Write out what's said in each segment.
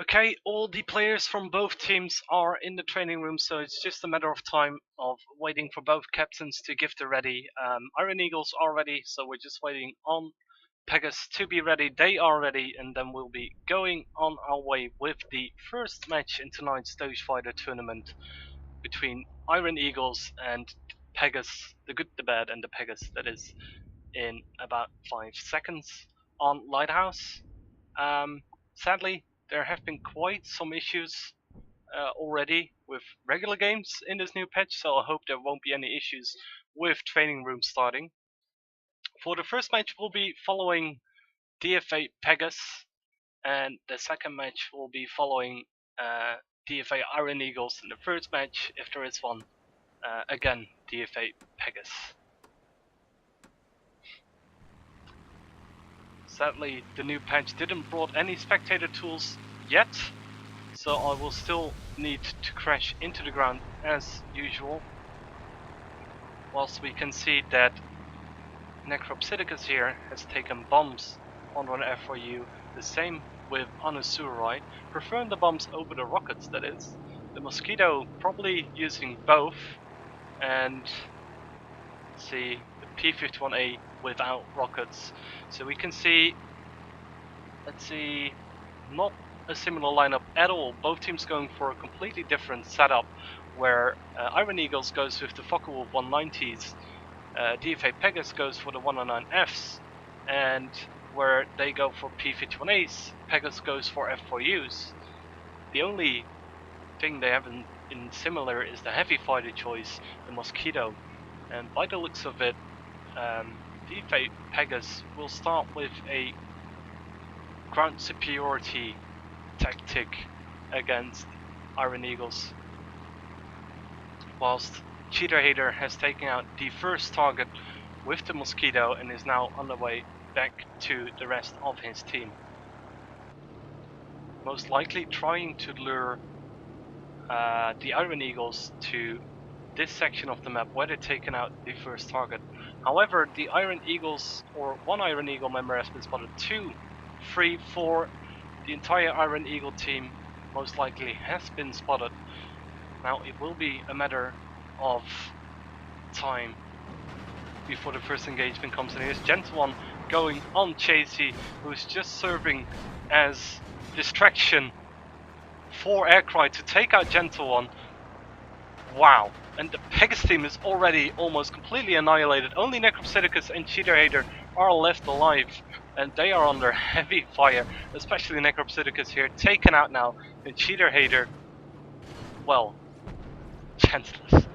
Okay, all the players from both teams are in the training room, so it's just a matter of time of waiting for both captains to give the ready. Iron Eagles are ready, so we're just waiting on Pegas to be ready. They are ready, and then we'll be going on our way with the first match in tonight's Dogefighter tournament between Iron Eagles and Pegas, the good, the bad, and the Pegas. That is in about 5 seconds on Lighthouse. Sadly, there have been quite some issues already with regular games in this new patch, so I hope there won't be any issues with training room starting. For the first match, we'll be following DFA Pegas, and the second match will be following DFA Iron Eagles, and the first match, if there is one, again DFA Pegas. Sadly, the new patch didn't brought any spectator tools yet, so I will still need to crash into the ground as usual. Whilst we can see that Necropsiticus here has taken bombs on an F4U, the same with Anusurite, preferring the bombs over the rockets, that is. The Mosquito probably using both, and see the P-51A without rockets. So we can see, let's see, not a similar lineup at all. Both teams going for a completely different setup, where Iron Eagles goes with the Focke-Wulf 190s, DFA Pegas goes for the 109Fs, and where they go for P-51As, Pegas goes for F4Us. The only thing they have in similar is the heavy fighter choice, the Mosquito, and by the looks of it, DFA Pegas will start with a ground superiority tactic against Iron Eagles, whilst Cheater Hater has taken out the first target with the Mosquito and is now on the way back to the rest of his team. Most likely trying to lure the Iron Eagles to this section of the map where they've taken out the first target. However, the Iron Eagles, or one Iron Eagle member has been spotted, 2, 3, 4, the entire Iron Eagle team most likely has been spotted. Now it will be a matter of time before the first engagement comes in. Here's Gentle One going on Chasey, who's just serving as distraction for Aircry to take out Gentle One. Wow, and the Pegas team is already almost completely annihilated. Only Necropsiticus and Cheater Hater are left alive, and they are under heavy fire, especially Necropsiticus here, taken out now, and Cheater Hater, well, chanceless.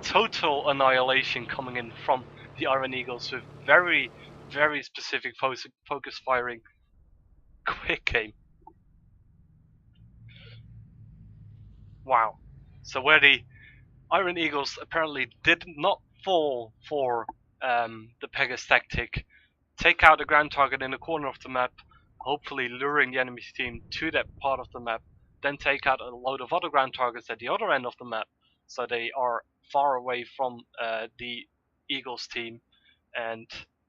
Total annihilation coming in from the Iron Eagles with very, very specific focus firing. Quick aim. Wow. So where the Iron Eagles apparently did not fall for the Pegas tactic, take out a ground target in the corner of the map, hopefully luring the enemy team to that part of the map, then take out a load of other ground targets at the other end of the map, so they are far away from the Eagles team, and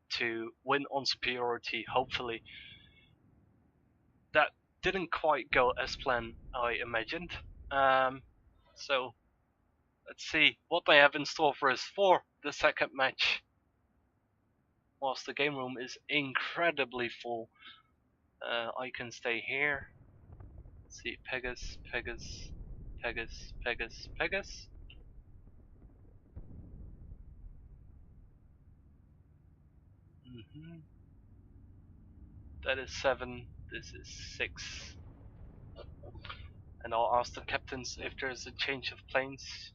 to win on superiority, hopefully. That didn't quite go as planned, I imagined. So let's see what they have in store for us for the second match. Whilst the game room is incredibly full, I can stay here. Let's see, Pegas, Pegas, Pegas, Pegas, Pegas. That is 7, this is 6. And I'll ask the captains if there's a change of planes,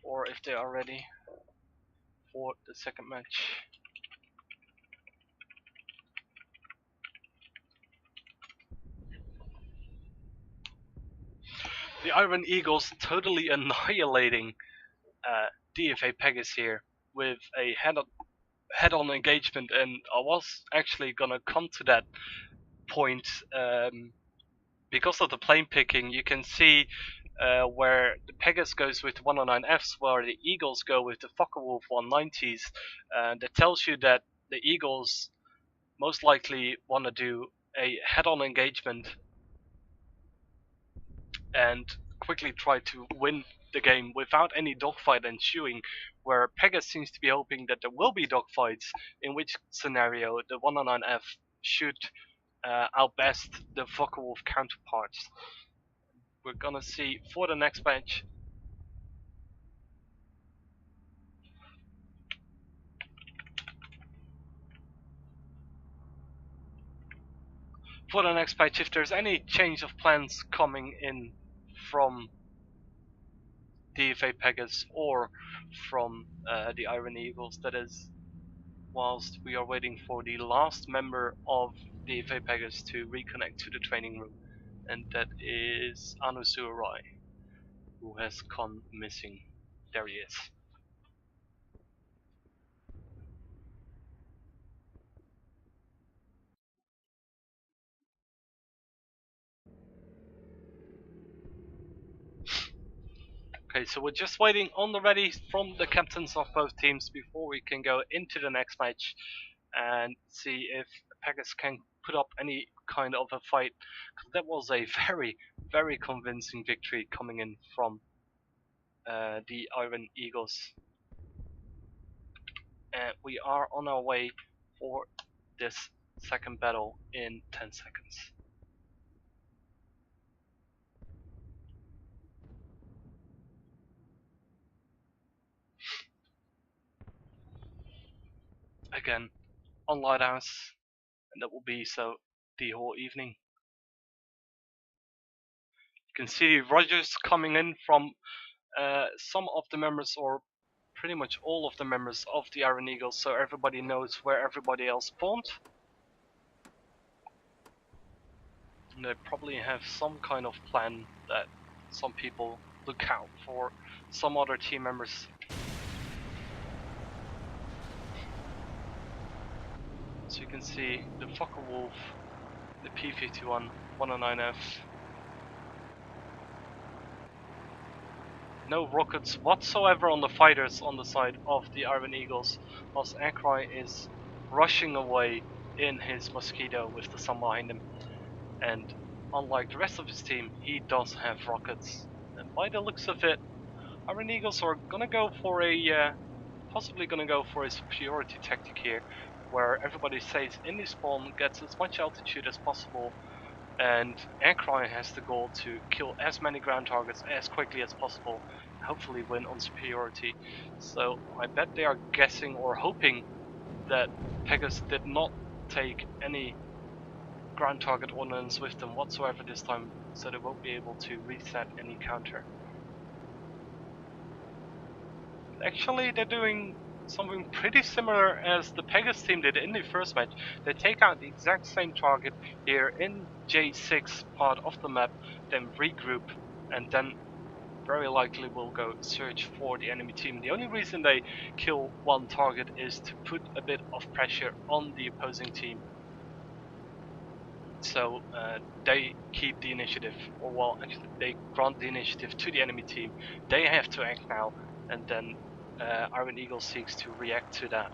or if they are ready for the second match. The Iron Eagles totally annihilating DFA Pegas here with a head-on engagement, and I was actually gonna come to that point because of the plane picking. You can see where the Pegas goes with the 109Fs, where the Eagles go with the Focke-Wulf 190s. That tells you that the Eagles most likely want to do a head-on engagement and quickly try to win the game without any dogfight ensuing, where Pegas seems to be hoping that there will be dogfights, in which scenario the 109F should outbest the Focke-Wulf counterparts. We're gonna see for the next match. For the next patch, if there's any change of plans coming in from DFA Pegas or from the Iron Eagles, that is, whilst we are waiting for the last member of DFA Pegas to reconnect to the training room, and that is Anu Surai, who has gone missing. There he is. Okay, so we're just waiting on the ready from the captains of both teams before we can go into the next match and see if Pegas can put up any kind of a fight. That was a very, very convincing victory coming in from the Iron Eagles. And we are on our way for this second battle in 10 seconds. Again, on Lighthouse, and that will be so the whole evening. You can see Rogers coming in from some of the members, or pretty much all of the members of the Iron Eagles, so everybody knows where everybody else spawned. And they probably have some kind of plan that some people look out for some other team members. So you can see the Focke-Wulf, the P-51, 109F. No rockets whatsoever on the fighters on the side of the Iron Eagles, whilst Akrai is rushing away in his Mosquito with the sun behind him. And unlike the rest of his team, he does have rockets. And by the looks of it, Iron Eagles are gonna go for a possibly gonna go for a superiority tactic here, where everybody stays in the spawn, gets as much altitude as possible, and Aircry has the goal to kill as many ground targets as quickly as possible, hopefully win on superiority. So I bet they are guessing or hoping that Pegas did not take any ground target ordnance with them whatsoever this time, so they won't be able to reset any counter. Actually, they're doing something pretty similar as the Pegas team did in the first match. They take out the exact same target here in J6 part of the map, then regroup, and then very likely will go search for the enemy team. The only reason they kill one target is to put a bit of pressure on the opposing team. So they keep the initiative, or well, actually they grant the initiative to the enemy team. They have to act now, and then Iron Eagle seeks to react to that.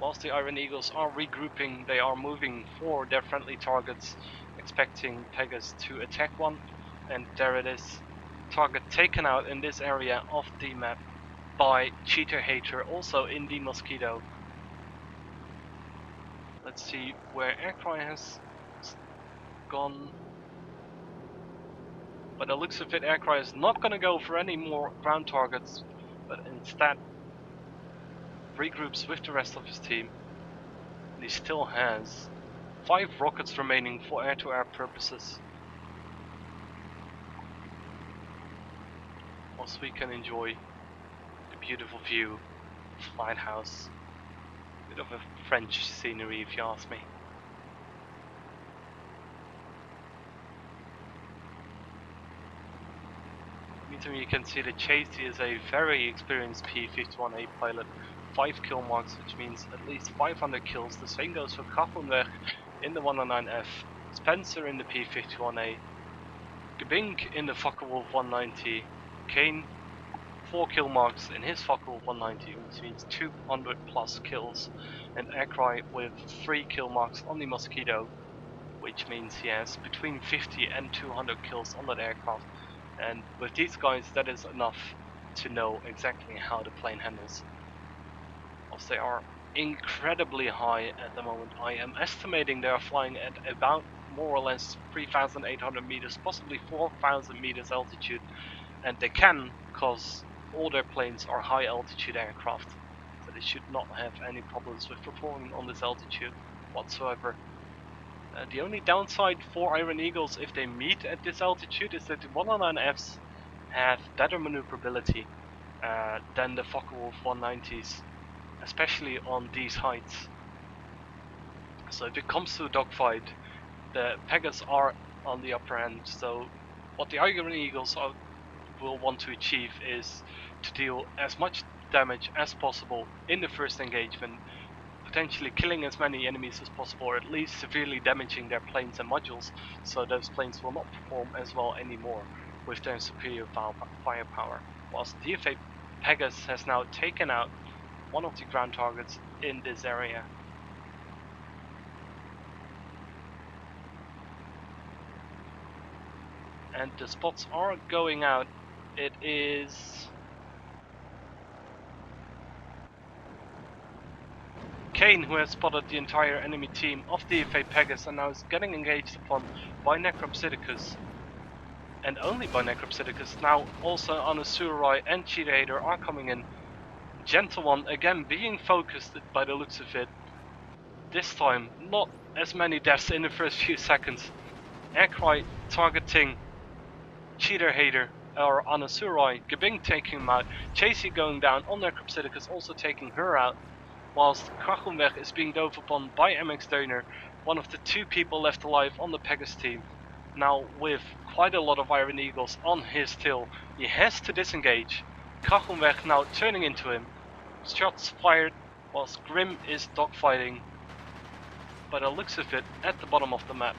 Whilst the Iron Eagles are regrouping, they are moving for their friendly targets, expecting Pegas to attack one, and there it is. Target taken out in this area of the map by Cheater Hater, also in the Mosquito. Let's see where Aircry has gone. But it looks as if Aircry is not going to go for any more ground targets, but instead regroups with the rest of his team. And he still has 5 rockets remaining for air-to-air purposes. Also, we can enjoy the beautiful view of Lighthouse. Bit of a French scenery, if you ask me. Meantime, you can see that Chasey is a very experienced P-51A pilot. 5 kill marks, which means at least 500 kills. The same goes for Kaffenberg in the 109F, Spencer in the P-51A, Gebink in the Focke-Wulf 190, Kane 4 kill marks in his Focke-Wulf 190, which means 200 plus kills, and Ekrai with 3 kill marks on the Mosquito, which means he has between 50 and 200 kills on that aircraft. And with these guys, that is enough to know exactly how the plane handles. As they are incredibly high at the moment. I am estimating they are flying at about more or less 3,800 meters, possibly 4,000 meters altitude, and they can, because all their planes are high altitude aircraft, so they should not have any problems with performing on this altitude whatsoever. The only downside for Iron Eagles if they meet at this altitude is that the 109Fs have better maneuverability than the Focke-Wulf 190s, especially on these heights. So if it comes to a dogfight, the Pegas are on the upper end, so what the Iron Eagles will want to achieve is to deal as much damage as possible in the first engagement, potentially killing as many enemies as possible, or at least severely damaging their planes and modules, so those planes will not perform as well anymore with their superior firepower. Whilst DFA Pegas has now taken out one of the ground targets in this area. And the spots are going out. It is Kane who has spotted the entire enemy team of DFA Pegas and now is getting engaged upon by Necropsittacus. And only by Necropsittacus. Now also Anasurai and Cheetah are coming in. Gentle One again being focused by the looks of it. This time not as many deaths in the first few seconds. Ekrai targeting Cheater Hater or Anasurai, Gabing taking him out, Chasey going down on Necropsittacus, also taking her out, whilst Krachumweg is being dove upon by MX Deuner, one of the 2 people left alive on the Pegas team. Now with quite a lot of Iron Eagles on his tail, he has to disengage. Krachumweg now turning into him, shots fired whilst Grim is dogfighting by the looks of it at the bottom of the map.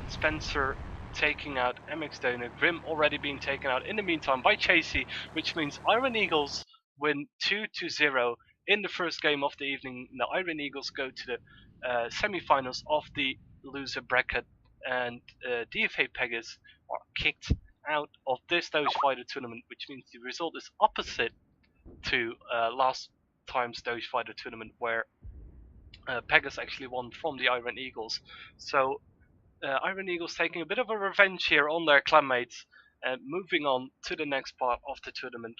Spencer taking out MX Deuner, Grim already being taken out in the meantime by Chasey, which means Iron Eagles win 2-0 in the first game of the evening. The Iron Eagles go to the semi-finals of the loser bracket, and DFA Pegas are kicked out of this Dogefighter tournament, which means the result is opposite to last time's Dogefighter tournament, where Pegas actually won from the Iron Eagles. So Iron Eagles taking a bit of a revenge here on their clanmates and moving on to the next part of the tournament,